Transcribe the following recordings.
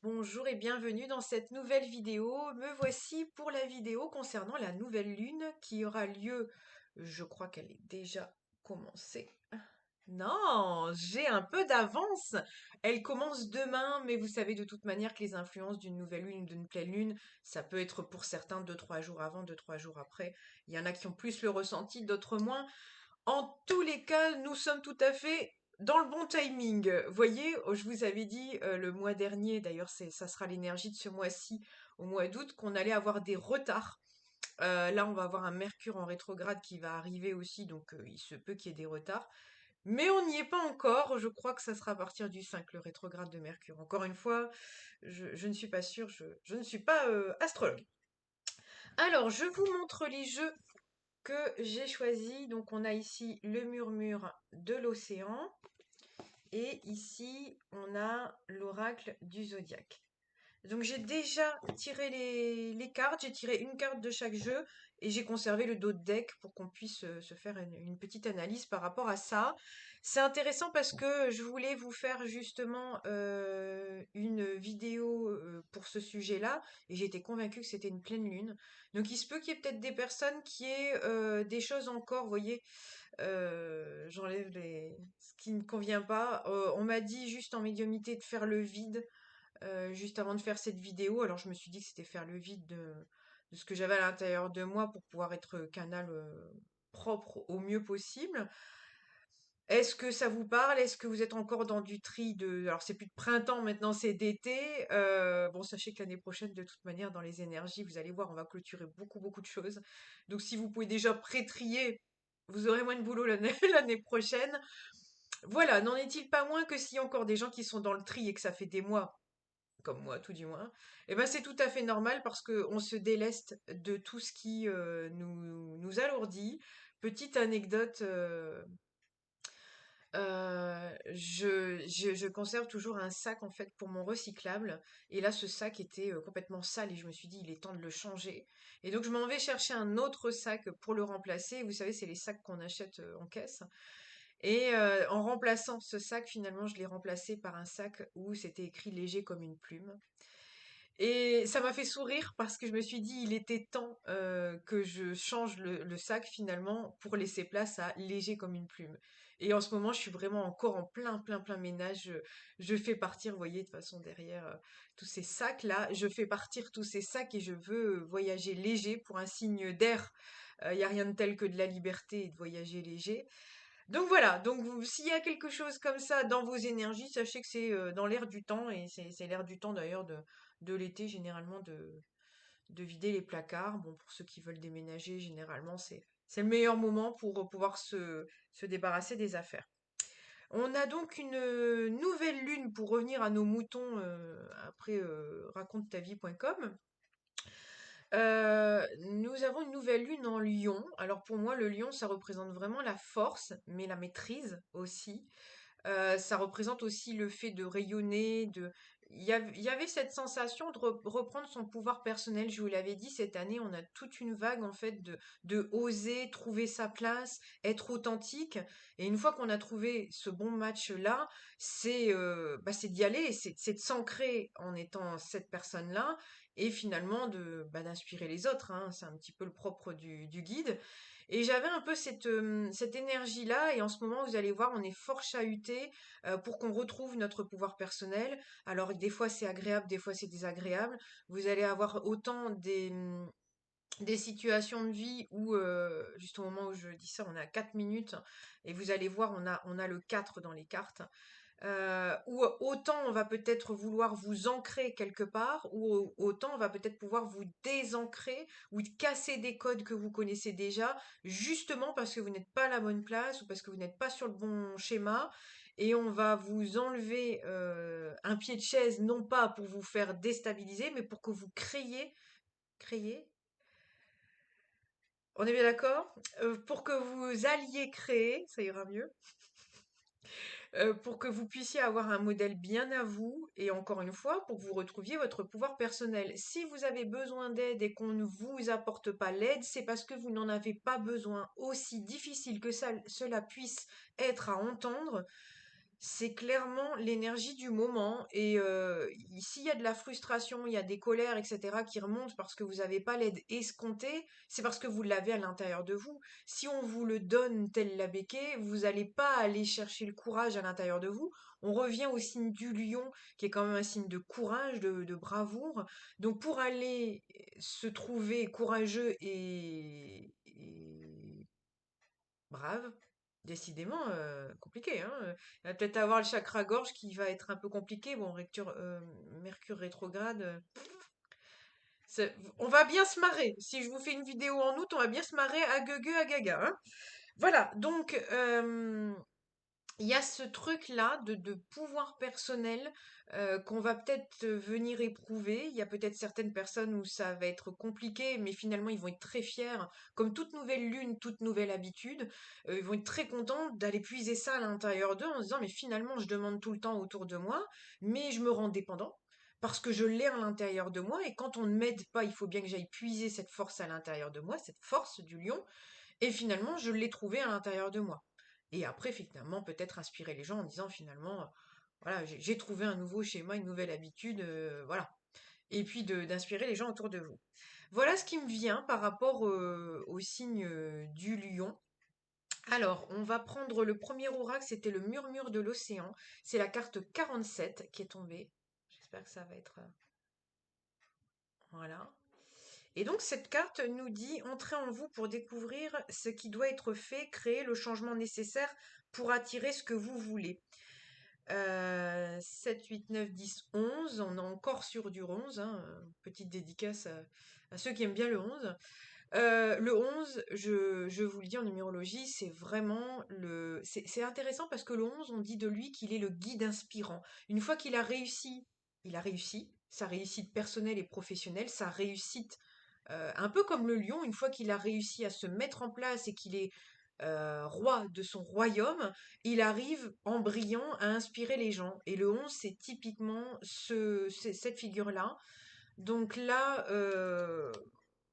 bonjour et bienvenue dans cette nouvelle vidéo. Me voici pour la vidéo concernant la nouvelle lune qui aura lieu, je crois qu'elle est déjà commencée. Non, j'ai un peu d'avance. Elle commence demain, mais vous savez de toute manière que les influences d'une nouvelle lune ou d'une pleine lune, ça peut être pour certains 2-3 jours avant, 2-3 jours après. Il y en a qui ont plus le ressenti, d'autres moins. En tous les cas, nous sommes tout à fait dans le bon timing. Voyez, je vous avais dit le mois dernier, d'ailleurs ça sera l'énergie de ce mois-ci, au mois d'août, qu'on allait avoir des retards. Là, on va avoir un Mercure en rétrograde qui va arriver aussi, donc il se peut qu'il y ait des retards. Mais on n'y est pas encore. Je crois que ça sera à partir du 5, le rétrograde de Mercure. Encore une fois, je ne suis pas sûre, je ne suis pas astrologue. Alors, je vous montre les jeux que j'ai choisi. Donc on a ici le murmure de l'océan et ici on a l'oracle du zodiaque. Donc j'ai déjà tiré les cartes, j'ai tiré une carte de chaque jeu et j'ai conservé le dos de deck pour qu'on puisse se faire une petite analyse par rapport à ça. C'est intéressant parce que je voulais vous faire justement une vidéo pour ce sujet-là et j'étais convaincue que c'était une pleine lune. Donc il se peut qu'il y ait peut-être des personnes qui aient des choses encore, vous voyez, j'enlève ce qui ne convient pas. On m'a dit juste en médiumnité de faire le vide juste avant de faire cette vidéo. Alors je me suis dit que c'était faire le vide de ce que j'avais à l'intérieur de moi pour pouvoir être canal propre au mieux possible. Est-ce que ça vous parle? Est-ce que vous êtes encore dans du tri de... Alors c'est plus de printemps maintenant, c'est d'été. Bon, sachez que l'année prochaine, de toute manière, dans les énergies, vous allez voir, on va clôturer beaucoup de choses. Donc si vous pouvez déjà pré-trier, vous aurez moins de boulot l'année l'année prochaine. Voilà, n'en est-il pas moins que s'il y a encore des gens qui sont dans le tri et que ça fait des mois comme moi tout du moins, eh ben c'est tout à fait normal parce que on se déleste de tout ce qui nous alourdit. Petite anecdote, je conserve toujours un sac en fait pour mon recyclable et là ce sac était complètement sale et je me suis dit il est temps de le changer et donc je m'en vais chercher un autre sac pour le remplacer. Vous savez c'est les sacs qu'on achète en caisse. Et en remplaçant ce sac, finalement, je l'ai remplacé par un sac où c'était écrit léger comme une plume. Et ça m'a fait sourire parce que je me suis dit, il était temps que je change le sac finalement pour laisser place à léger comme une plume. Et en ce moment, je suis vraiment encore en plein ménage. Je fais partir, vous voyez, de toute façon derrière tous ces sacs-là, je fais partir tous ces sacs et je veux voyager léger pour un signe d'air. Il n'y a rien de tel que de la liberté et de voyager léger. Donc voilà, donc s'il y a quelque chose comme ça dans vos énergies, sachez que c'est dans l'air du temps, et c'est l'air du temps d'ailleurs de l'été, généralement, de vider les placards. Bon, pour ceux qui veulent déménager, généralement, c'est le meilleur moment pour pouvoir se débarrasser des affaires. On a donc une nouvelle lune pour revenir à nos moutons après raconte-ta-vie.com. Nous avons une nouvelle lune en Lion. Alors pour moi, le lion, ça représente vraiment la force, mais la maîtrise aussi. Ça représente aussi le fait de rayonner, de il y avait cette sensation de reprendre son pouvoir personnel. Je vous l'avais dit, cette année, on a toute une vague en fait de oser trouver sa place, être authentique. Et une fois qu'on a trouvé ce bon match-là, c'est d'y aller, c'est de s'ancrer en étant cette personne-là et finalement d'inspirer les autres, hein. C'est un petit peu le propre du guide. Et j'avais un peu cette énergie-là, et en ce moment, vous allez voir, on est fort chahuté pour qu'on retrouve notre pouvoir personnel. Alors, des fois, c'est agréable, des fois, c'est désagréable. Vous allez avoir autant des situations de vie où, juste au moment où je dis ça, on a 4 minutes, et vous allez voir, on a le 4 dans les cartes. Ou autant on va peut-être vouloir vous ancrer quelque part, ou autant on va peut-être pouvoir vous désancrer ou casser des codes que vous connaissez déjà, justement parce que vous n'êtes pas à la bonne place ou parce que vous n'êtes pas sur le bon schéma, et on va vous enlever un pied de chaise, non pas pour vous faire déstabiliser, mais pour que vous créez, on est bien d'accord? Pour que vous alliez créer, ça ira mieux, pour que vous puissiez avoir un modèle bien à vous et encore une fois, pour que vous retrouviez votre pouvoir personnel. Si vous avez besoin d'aide et qu'on ne vous apporte pas l'aide, c'est parce que vous n'en avez pas besoin. Aussi difficile que cela puisse être à entendre, C'est clairement l'énergie du moment et s'il y a de la frustration, il y a des colères, etc., qui remontent parce que vous n'avez pas l'aide escomptée, c'est parce que vous l'avez à l'intérieur de vous. Si on vous le donne tel la béquée, vous n'allez pas aller chercher le courage à l'intérieur de vous. On revient au signe du lion, qui est quand même un signe de courage, de bravoure. Donc pour aller se trouver courageux et brave, décidément, compliqué, hein, il va peut-être avoir le chakra-gorge qui va être un peu compliqué. Bon, Mercure rétrograde, on va bien se marrer. Si je vous fais une vidéo en août, on va bien se marrer à gueugue, à gaga, hein. Voilà, donc il y a ce truc-là de pouvoir personnel qu'on va peut-être venir éprouver. Il y a peut-être certaines personnes où ça va être compliqué, mais finalement ils vont être très fiers. Comme toute nouvelle lune, toute nouvelle habitude, ils vont être très contents d'aller puiser ça à l'intérieur d'eux en se disant mais finalement je demande tout le temps autour de moi, mais je me rends dépendant. Parce que je l'ai à l'intérieur de moi, et quand on ne m'aide pas, il faut bien que j'aille puiser cette force à l'intérieur de moi, cette force du lion, et finalement, je l'ai trouvé à l'intérieur de moi. Et après, finalement, peut-être inspirer les gens en disant finalement, voilà, j'ai trouvé un nouveau schéma, une nouvelle habitude, voilà. Et puis d'inspirer les gens autour de vous. Voilà ce qui me vient par rapport au signe du lion. Alors, on va prendre le premier oracle, c'était le murmure de l'océan. C'est la carte 47 qui est tombée. J'espère que ça va être... voilà. Et donc cette carte nous dit entrez en vous pour découvrir ce qui doit être fait, créer le changement nécessaire pour attirer ce que vous voulez. 7, 8, 9, 10, 11, on est encore sur du 11, hein, petite dédicace à ceux qui aiment bien le 11. Le 11, je vous le dis en numérologie, c'est vraiment le... C'est intéressant parce que le 11, on dit de lui qu'il est le guide inspirant. Une fois qu'il a réussi, il a réussi, sa réussite personnelle et professionnelle, sa réussite un peu comme le lion, une fois qu'il a réussi à se mettre en place et qu'il est roi de son royaume, il arrive en brillant à inspirer les gens. Et le 11, c'est typiquement cette figure-là. Donc là,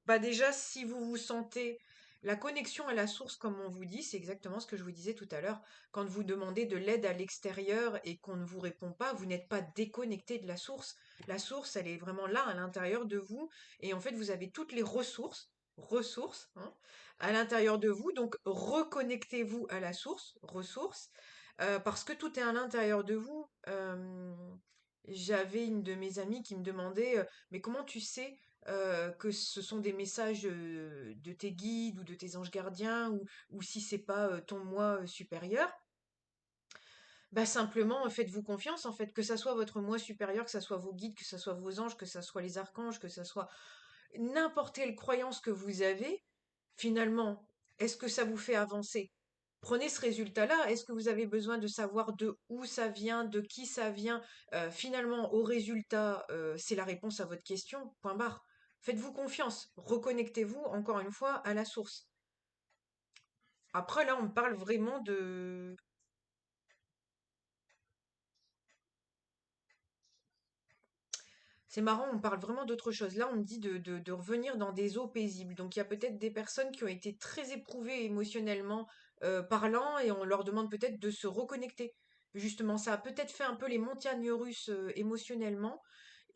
bah déjà, si vous vous sentez la connexion à la source, comme on vous dit, c'est exactement ce que je vous disais tout à l'heure. Quand vous demandez de l'aide à l'extérieur et qu'on ne vous répond pas, vous n'êtes pas déconnecté de la source. La source, elle est vraiment là, à l'intérieur de vous. Et en fait, vous avez toutes les ressources, hein, à l'intérieur de vous. Donc, reconnectez-vous à la source, ressources, parce que tout est à l'intérieur de vous. J'avais une de mes amies qui me demandait, mais comment tu sais que ce sont des messages de tes guides ou de tes anges gardiens ou si c'est pas ton moi supérieur, bah simplement faites-vous confiance en fait, que ça soit votre moi supérieur, que ça soit vos guides, que ça soit vos anges, que ça soit les archanges, que ça soit n'importe quelle croyance que vous avez, finalement, est-ce que ça vous fait avancer? Prenez ce résultat-là. Est-ce que vous avez besoin de savoir de où ça vient, de qui ça vient? Finalement, au résultat, c'est la réponse à votre question. Point barre. Faites-vous confiance. Reconnectez-vous, encore une fois, à la source. Après, là, on parle vraiment de... C'est marrant, on parle vraiment d'autre chose. Là, on me dit de revenir dans des eaux paisibles. Donc, il y a peut-être des personnes qui ont été très éprouvées émotionnellement parlant et on leur demande peut-être de se reconnecter. Justement, ça a peut-être fait un peu les montagnes russes émotionnellement.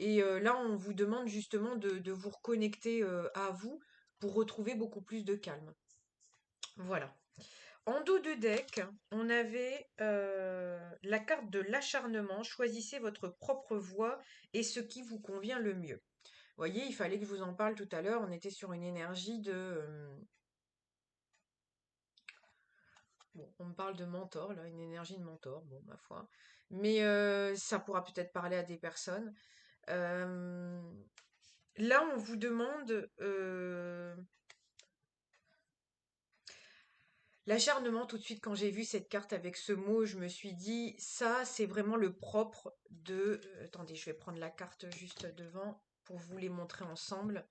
Et là, on vous demande justement de vous reconnecter à vous pour retrouver beaucoup plus de calme. Voilà. En dos de deck, on avait la carte de l'acharnement. Choisissez votre propre voie et ce qui vous convient le mieux. Vous voyez, il fallait que je vous en parle tout à l'heure. On était sur une énergie de... bon, on me parle de mentor, là, une énergie de mentor, bon, ma foi. Mais ça pourra peut-être parler à des personnes. Euh, Là, on vous demande l'acharnement. Tout de suite, quand j'ai vu cette carte avec ce mot, je me suis dit, ça, c'est vraiment le propre de... attendez, je vais prendre la carte juste devant pour vous les montrer ensemble.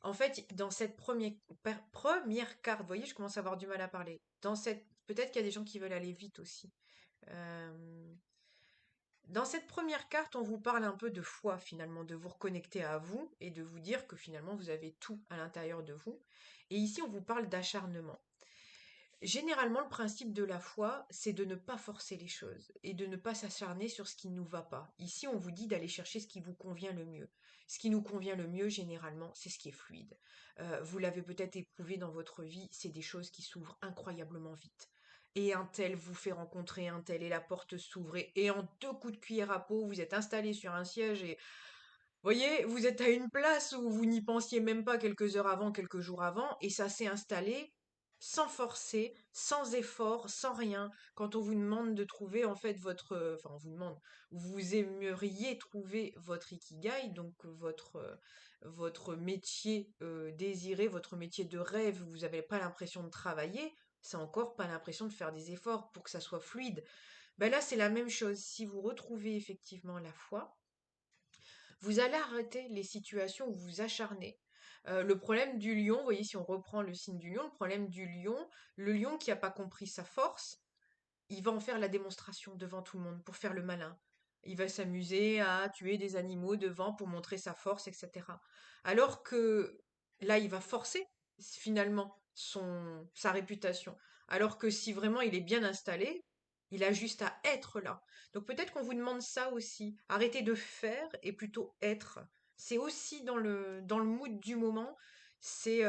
En fait, dans cette première carte, vous voyez, je commence à avoir du mal à parler. Dans cette, peut-être qu'il y a des gens qui veulent aller vite aussi. Euh, Dans cette première carte, on vous parle un peu de foi finalement, de vous reconnecter à vous et de vous dire que finalement vous avez tout à l'intérieur de vous. Et ici, on vous parle d'acharnement. Généralement, le principe de la foi, c'est de ne pas forcer les choses et de ne pas s'acharner sur ce qui ne nous va pas. Ici, on vous dit d'aller chercher ce qui vous convient le mieux. Ce qui nous convient le mieux, généralement, c'est ce qui est fluide. Vous l'avez peut-être éprouvé dans votre vie, c'est des choses qui s'ouvrent incroyablement vite. Et un tel vous fait rencontrer un tel et la porte s'ouvre et en deux coups de cuillère à peau, vous êtes installé sur un siège et voyez, vous êtes à une place où vous n'y pensiez même pas quelques heures avant, quelques jours avant, et ça s'est installé sans forcer, sans effort, sans rien. Quand on vous demande de trouver en fait enfin on vous demande, vous aimeriez trouver votre ikigai, donc votre métier désiré, votre métier de rêve, vous n'avez pas l'impression de travailler, c'est encore pas l'impression de faire des efforts pour que ça soit fluide. Ben là, c'est la même chose. Si vous retrouvez effectivement la foi, vous allez arrêter les situations où vous vous acharnez. Le problème du lion, vous voyez, si on reprend le signe du lion, le problème du lion, le lion qui n'a pas compris sa force, il va en faire la démonstration devant tout le monde pour faire le malin. Il va s'amuser à tuer des animaux devant pour montrer sa force, etc. Alors que là, il va forcer finalement sa réputation. Alors que si vraiment il est bien installé, il a juste à être là. Donc peut-être qu'on vous demande ça aussi. Arrêtez de faire et plutôt être. C'est aussi dans le mood du moment. C'est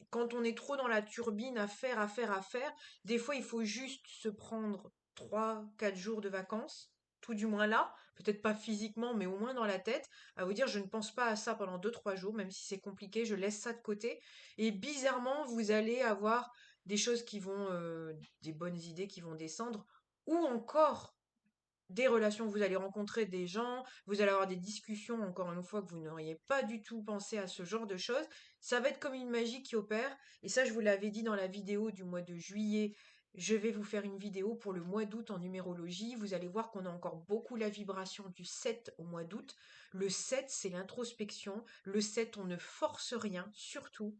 quand on est trop dans la turbine à faire, à faire, à faire. Des fois, il faut juste se prendre 3, 4 jours de vacances, tout du moins là, peut-être pas physiquement, mais au moins dans la tête, à vous dire je ne pense pas à ça pendant 2, 3 jours, même si c'est compliqué, je laisse ça de côté. Et bizarrement, vous allez avoir des choses des bonnes idées qui vont descendre, ou encore des relations, vous allez rencontrer des gens, vous allez avoir des discussions, encore une fois, que vous n'auriez pas du tout pensé à ce genre de choses. Ça va être comme une magie qui opère. Et ça, je vous l'avais dit dans la vidéo du mois de juillet. Je vais vous faire une vidéo pour le mois d'août en numérologie. Vous allez voir qu'on a encore beaucoup la vibration du 7 au mois d'août. Le 7, c'est l'introspection. Le 7, on ne force rien, surtout.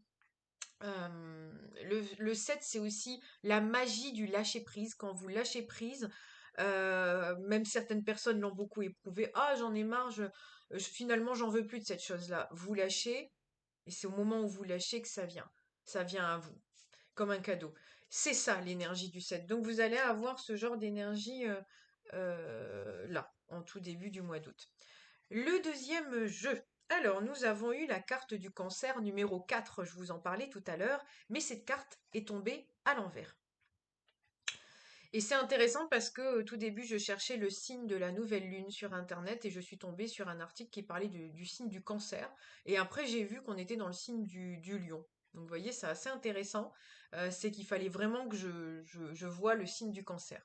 Le 7, c'est aussi la magie du lâcher-prise. Quand vous lâchez prise, même certaines personnes l'ont beaucoup éprouvé. Ah, j'en ai marre, finalement, j'en veux plus de cette chose-là. Vous lâchez, et c'est au moment où vous lâchez que ça vient. Ça vient à vous, comme un cadeau. C'est ça l'énergie du 7. Donc vous allez avoir ce genre d'énergie là, en tout début du mois d'août. Le deuxième jeu. Alors, nous avons eu la carte du cancer numéro 4, je vous en parlais tout à l'heure, mais cette carte est tombée à l'envers. Et c'est intéressant parce que au tout début, je cherchais le signe de la nouvelle lune sur Internet et je suis tombée sur un article qui parlait du signe du cancer. Et après, j'ai vu qu'on était dans le signe du lion. Donc, vous voyez, c'est assez intéressant. C'est qu'il fallait vraiment que je voie le signe du cancer.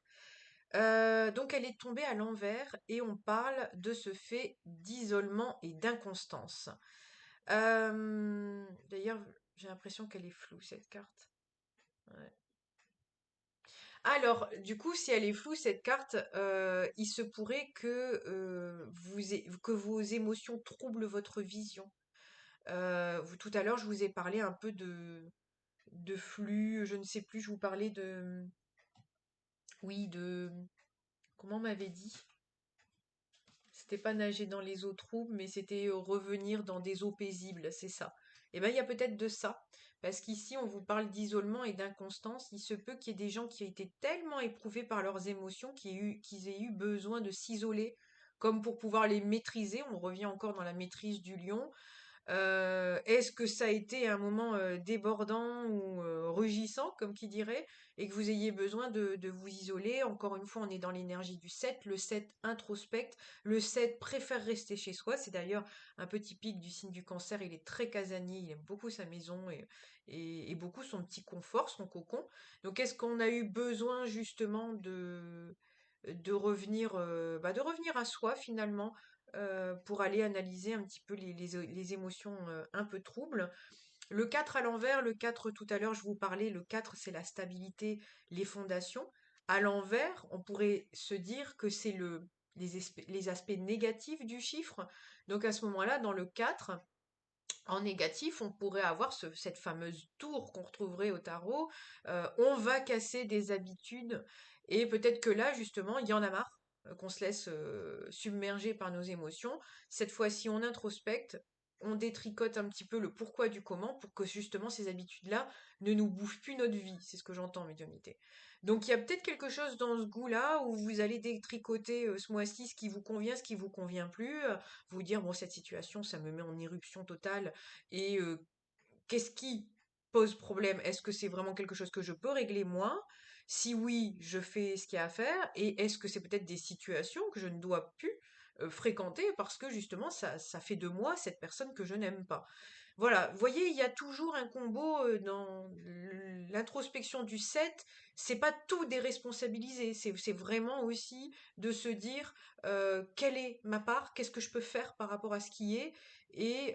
Donc elle est tombée à l'envers et on parle de ce fait d'isolement et d'inconstance. D'ailleurs, j'ai l'impression qu'elle est floue cette carte. Ouais. Alors, du coup, si elle est floue cette carte, il se pourrait que vos émotions troublent votre vision. Tout à l'heure, je vous ai parlé un peu de flux, je ne sais plus, je vous parlais oui, comment on m'avait dit? C'était pas nager dans les eaux troubles, mais c'était revenir dans des eaux paisibles, c'est ça. Et ben il y a peut-être de ça, parce qu'ici on vous parle d'isolement et d'inconstance. Il se peut qu'il y ait des gens qui aient été tellement éprouvés par leurs émotions qu'ils aient eu besoin de s'isoler, comme pour pouvoir les maîtriser. On revient encore dans la maîtrise du lion. Est-ce que ça a été un moment débordant ou rugissant, comme qui dirait, et que vous ayez besoin de vous isoler? Encore une fois, on est dans l'énergie du 7. Le 7 introspecte, le 7 préfère rester chez soi. C'est d'ailleurs un peu typique du signe du cancer. Il est très casanier, il aime beaucoup sa maison et beaucoup son petit confort, son cocon. Donc, est-ce qu'on a eu besoin justement de revenir à soi finalement? Pour aller analyser un petit peu les émotions un peu troubles. Le 4 à l'envers, le 4 tout à l'heure, je vous parlais, le 4 c'est la stabilité, les fondations. À l'envers, on pourrait se dire que c'est les aspects négatifs du chiffre. Donc à ce moment-là, dans le 4, en négatif, on pourrait avoir cette fameuse tour qu'on retrouverait au tarot. On va casser des habitudes et peut-être que là, justement, il y en a marre qu'on se laisse submerger par nos émotions. Cette fois-ci, on introspecte, on détricote un petit peu le pourquoi du comment pour que justement ces habitudes-là ne nous bouffent plus notre vie. C'est ce que j'entends, médiumnité. Donc il y a peut-être quelque chose dans ce goût-là où vous allez détricoter ce mois-ci ce qui vous convient, ce qui vous convient plus, vous dire bon cette situation ça me met en éruption totale et qu'est-ce qui pose problème? Est-ce que c'est vraiment quelque chose que je peux régler moi? Si oui, je fais ce qu'il y a à faire. Et est-ce que c'est peut-être des situations que je ne dois plus fréquenter parce que justement ça fait de moi cette personne que je n'aime pas? Voilà, vous voyez, il y a toujours un combo dans l'introspection du 7. C'est pas tout déresponsabiliser, c'est vraiment aussi de se dire quelle est ma part, qu'est-ce que je peux faire par rapport à ce qui est, et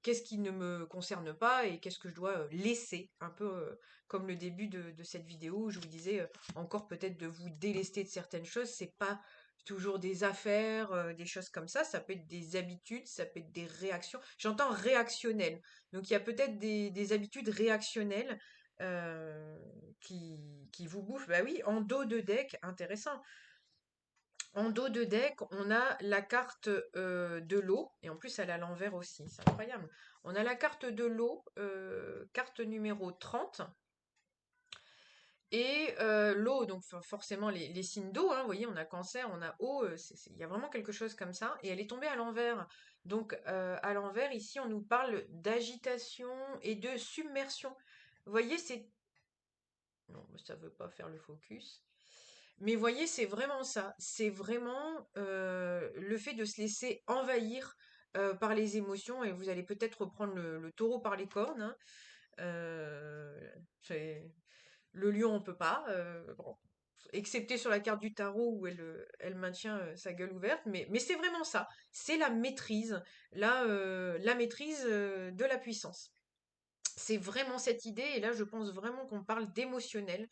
qu'est-ce qui ne me concerne pas, et qu'est-ce que je dois laisser, un peu comme le début de cette vidéo où je vous disais encore peut-être de vous délester de certaines choses. C'est pas toujours des affaires, des choses comme ça peut être des habitudes, ça peut être des réactions. J'entends réactionnel. Donc il y a peut-être des habitudes réactionnelles euh, qui vous bouffent. Bah oui, en dos de deck, intéressant. En dos de deck, on a la carte de l'eau, et en plus elle est à l'envers aussi, c'est incroyable. On a la carte de l'eau, carte numéro 30. Et l'eau, donc forcément les signes d'eau, hein, vous voyez, on a cancer, on a eau, il y a vraiment quelque chose comme ça. Et elle est tombée à l'envers. Donc à l'envers, ici, on nous parle d'agitation et de submersion. Vous voyez, c'est... Non, ça veut pas faire le focus. Mais vous voyez, c'est vraiment ça. C'est vraiment le fait de se laisser envahir par les émotions. Et vous allez peut-être reprendre le taureau par les cornes, hein. Euh, c'est- le lion, on peut pas. Bon, excepté sur la carte du tarot où elle maintient sa gueule ouverte, mais c'est vraiment ça. C'est la maîtrise, la maîtrise de la puissance. C'est vraiment cette idée, et là je pense vraiment qu'on parle d'émotionnel,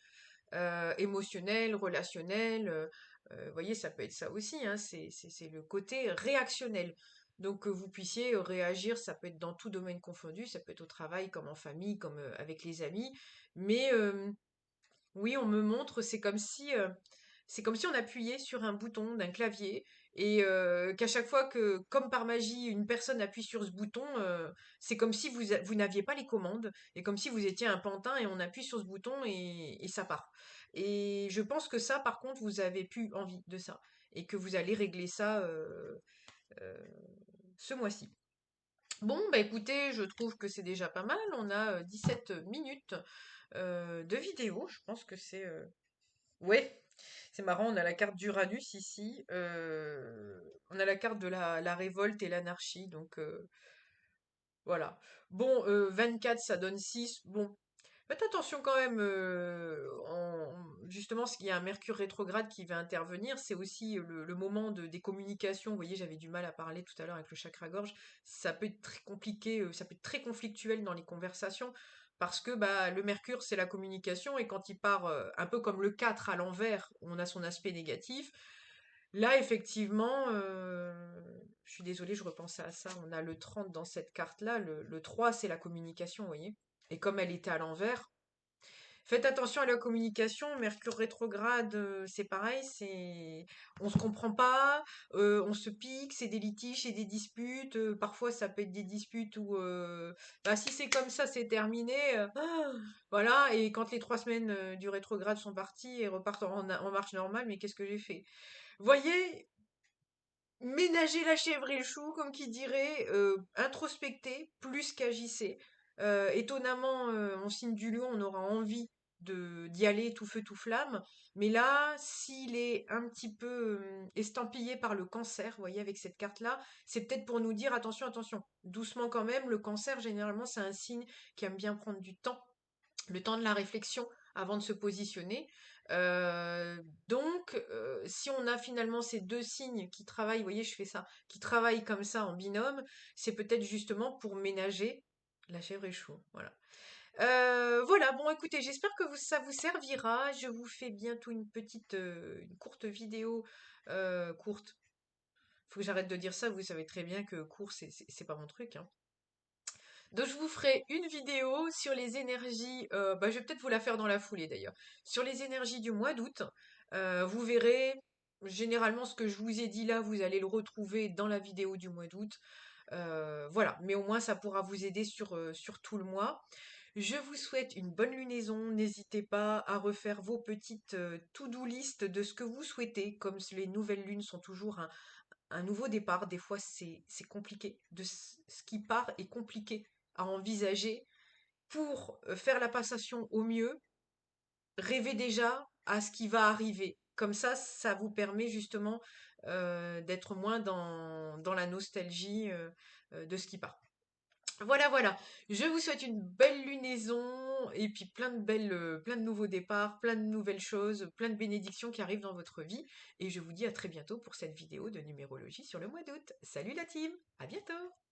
émotionnel, relationnel. Vous voyez, ça peut être ça aussi, hein, c'est le côté réactionnel. Donc que vous puissiez réagir, ça peut être dans tout domaine confondu, ça peut être au travail, comme en famille, comme avec les amis, mais oui, on me montre, c'est comme si on appuyait sur un bouton d'un clavier, et qu'à chaque fois que, comme par magie, une personne appuie sur ce bouton, c'est comme si vous n'aviez pas les commandes, et comme si vous étiez un pantin et on appuie sur ce bouton et ça part. Et je pense que ça, par contre, vous avez plus envie de ça, et que vous allez régler ça euh, ce mois-ci. Bon, bah écoutez, je trouve que c'est déjà pas mal. On a 17 minutes de vidéo. Je pense que c'est ouais, c'est marrant, on a la carte d'Uranus ici, on a la carte de la révolte et l'anarchie, donc voilà. Bon, 24, ça donne 6. Bon, faites attention quand même, justement, s'il y a un Mercure rétrograde qui va intervenir, c'est aussi le moment des communications. Vous voyez, j'avais du mal à parler tout à l'heure avec le chakra-gorge. Ça peut être très compliqué, ça peut être très conflictuel dans les conversations, parce que bah, le Mercure, c'est la communication, et quand il part, un peu comme le 4 à l'envers, on a son aspect négatif. Là, effectivement, je suis désolée, je repensais à ça. On a le 30 dans cette carte-là. Le 3, c'est la communication, vous voyez. Et comme elle était à l'envers, faites attention à la communication. Mercure rétrograde, c'est pareil, on se comprend pas, on se pique, c'est des litiges, c'est des disputes. Parfois, ça peut être des disputes où, bah, si c'est comme ça, c'est terminé. Voilà. Et quand les 3 semaines du rétrograde sont parties et repartent en marche normale, mais qu'est-ce que j'ai fait? Voyez, ménager la chèvre et le chou, comme qui dirait, introspecter plus qu'agissez. Étonnamment, en signe du lion, on aura envie d'y aller tout feu tout flamme, mais là, s'il est un petit peu estampillé par le cancer, vous voyez, avec cette carte-là, c'est peut-être pour nous dire attention, attention, doucement quand même. Le cancer, généralement, c'est un signe qui aime bien prendre du temps, le temps de la réflexion avant de se positionner. Donc, si on a finalement ces deux signes qui travaillent, vous voyez, je fais ça, qui travaillent comme ça en binôme, c'est peut-être justement pour ménager la chèvre et chou. Voilà. Voilà, bon, écoutez, j'espère que ça vous servira. Je vous fais bientôt une courte vidéo, courte. Faut que j'arrête de dire ça, vous savez très bien que court, c'est pas mon truc, hein. Donc je vous ferai une vidéo sur les énergies, bah, je vais peut-être vous la faire dans la foulée d'ailleurs, sur les énergies du mois d'août. Vous verrez, généralement ce que je vous ai dit là, vous allez le retrouver dans la vidéo du mois d'août. Voilà, mais au moins ça pourra vous aider sur tout le mois. Je vous souhaite une bonne lunaison. N'hésitez pas à refaire vos petites to-do list de ce que vous souhaitez. Comme les nouvelles lunes sont toujours un nouveau départ, des fois c'est compliqué. Ce qui part est compliqué à envisager. Pour faire la passation au mieux, rêvez déjà à ce qui va arriver. Comme ça vous permet justement d'être moins dans la nostalgie de ce qui part. Voilà, voilà. Je vous souhaite une belle lunaison et puis plein de nouveaux départs, plein de nouvelles choses, plein de bénédictions qui arrivent dans votre vie. Et je vous dis à très bientôt pour cette vidéo de numérologie sur le mois d'août. Salut la team, à bientôt!